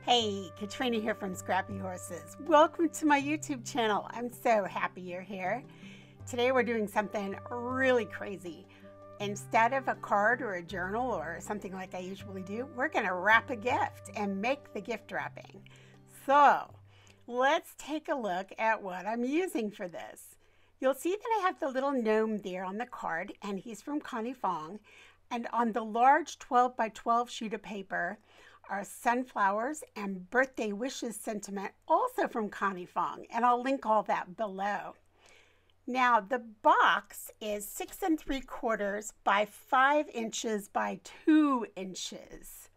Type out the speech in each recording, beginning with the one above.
Hey, Katrina here from Scrappy Horses. Welcome to my YouTube channel. I'm so happy you're here. Today we're doing something really crazy. Instead of a card or a journal or something like I usually do, we're going to wrap a gift and make the gift wrapping. So let's take a look at what I'm using for this. You'll see that I have the little gnome there on the card, and he's from Connie Fong. And on the large 12 by 12 sheet of paper are sunflowers and birthday wishes sentiment, also from Connie Fong, and I'll link all that below. Now the box is 6 3/4 by 5 inches by 2 inches.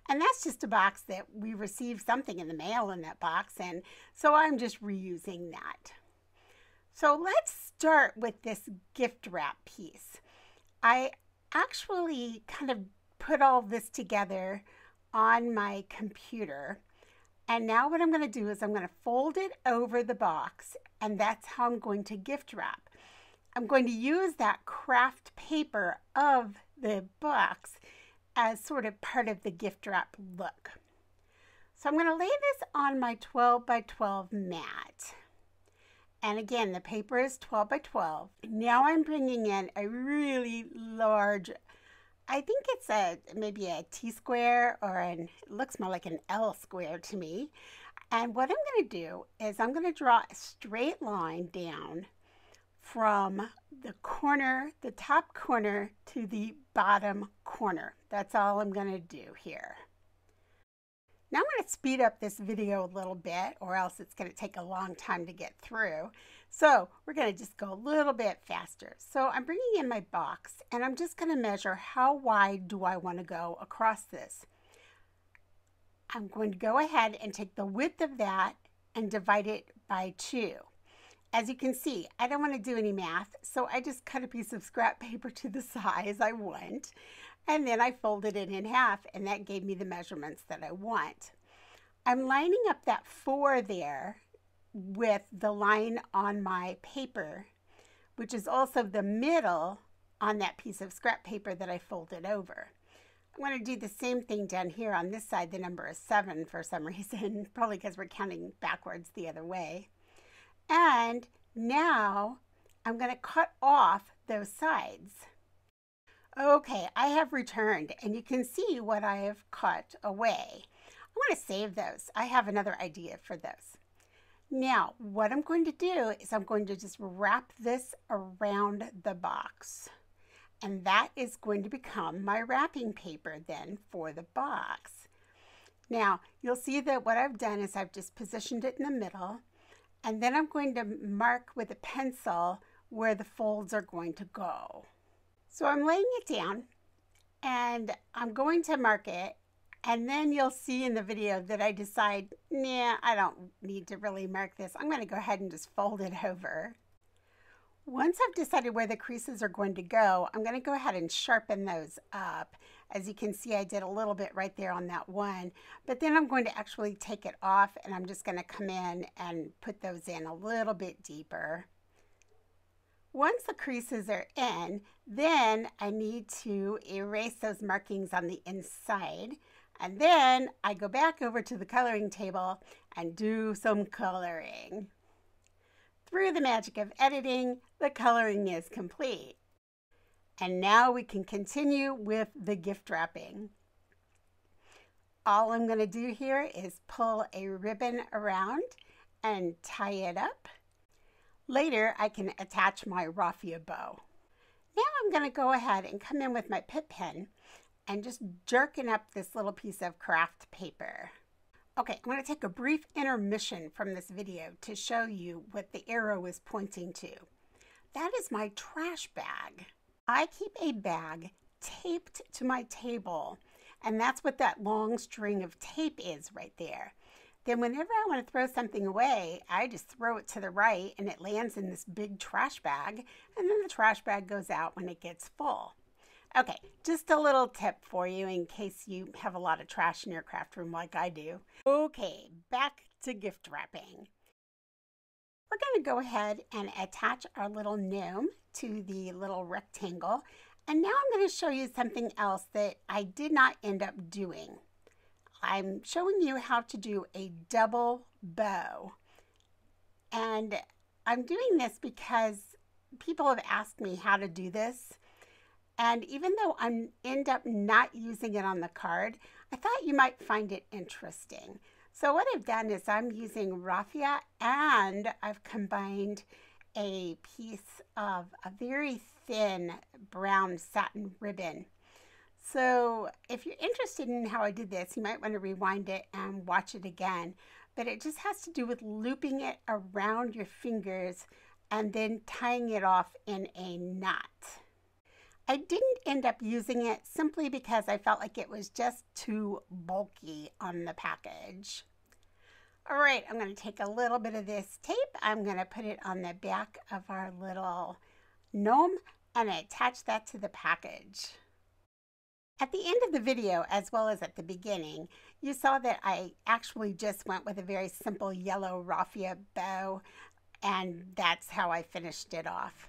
And that's just a box that we received something in the mail in that box, and so I'm just reusing that. So let's start with this gift wrap piece. I actually kind of put all this together on my computer, and now what I'm going to do is I'm going to fold it over the box, and that's how I'm going to gift wrap. I'm going to use that Kraft paper of the box as sort of part of the gift wrap look. So I'm going to lay this on my 12 by 12 mat. And again, the paper is 12 by 12. Now I'm bringing in a really large, I think it's maybe a T-square, or it looks more like an L square to me. And what I'm going to do is I'm going to draw a straight line down from the corner, the top corner, to the bottom corner. That's all I'm going to do here. Now I'm going to speed up this video a little bit, or else it's going to take a long time to get through. So we're going to just go a little bit faster. So I'm bringing in my box, and I'm just going to measure how wide do I want to go across this. I'm going to go ahead and take the width of that and divide it by 2. As you can see, I don't want to do any math, so I just cut a piece of scrap paper to the size I want. And then I folded it in half, and that gave me the measurements that I want. I'm lining up that 4 there with the line on my paper, which is also the middle on that piece of scrap paper that I folded over. I'm going to do the same thing down here on this side. The number is 7 for some reason, probably because we're counting backwards the other way. And now I'm going to cut off those sides. Okay, I have returned, and you can see what I have cut away. I want to save those. I have another idea for those. Now, what I'm going to do is I'm going to just wrap this around the box. And that is going to become my wrapping paper then for the box. Now, you'll see that what I've done is I've just positioned it in the middle, and then I'm going to mark with a pencil where the folds are going to go. So I'm laying it down, and I'm going to mark it, and then you'll see in the video that I decide, nah, I don't need to really mark this. I'm going to go ahead and just fold it over. Once I've decided where the creases are going to go, I'm going to go ahead and sharpen those up. As you can see, I did a little bit right there on that one, but then I'm going to actually take it off, and I'm just going to come in and put those in a little bit deeper. Once the creases are in, then I need to erase those markings on the inside. And then I go back over to the coloring table and do some coloring. Through the magic of editing, the coloring is complete. And now we can continue with the gift wrapping. All I'm going to do here is pull a ribbon around and tie it up. Later, I can attach my raffia bow. Now I'm going to go ahead and come in with my pip pen and just jerking up this little piece of Kraft paper. Okay, I'm going to take a brief intermission from this video to show you what the arrow is pointing to. That is my trash bag. I keep a bag taped to my table, and that's what that long string of tape is right there. Then whenever I want to throw something away, I just throw it to the right, and it lands in this big trash bag, and then the trash bag goes out when it gets full. Okay, just a little tip for you in case you have a lot of trash in your craft room like I do. Okay, back to gift wrapping. We're going to go ahead and attach our little gnome to the little rectangle, and now I'm going to show you something else that I did not end up doing. I'm showing you how to do a double bow. And I'm doing this because people have asked me how to do this. And even though I end up not using it on the card, I thought you might find it interesting. So what I've done is I'm using raffia, and I've combined a piece of a very thin brown satin ribbon. So if you're interested in how I did this, you might want to rewind it and watch it again. But it just has to do with looping it around your fingers and then tying it off in a knot. I didn't end up using it simply because I felt like it was just too bulky on the package. All right, I'm going to take a little bit of this tape. I'm going to put it on the back of our little gnome and attach that to the package. At the end of the video, as well as at the beginning, you saw that I actually just went with a very simple yellow raffia bow, and that's how I finished it off.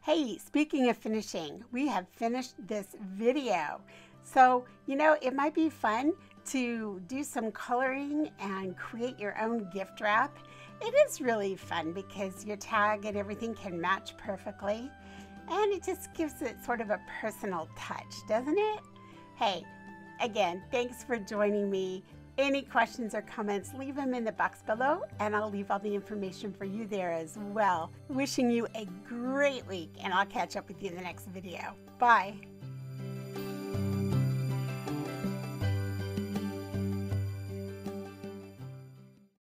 Hey, speaking of finishing, we have finished this video. So, you know, it might be fun to do some coloring and create your own gift wrap. It is really fun because your tag and everything can match perfectly. And it just gives it sort of a personal touch, doesn't it? Hey, again, thanks for joining me. Any questions or comments, leave them in the box below, and I'll leave all the information for you there as well. Wishing you a great week, and I'll catch up with you in the next video. Bye.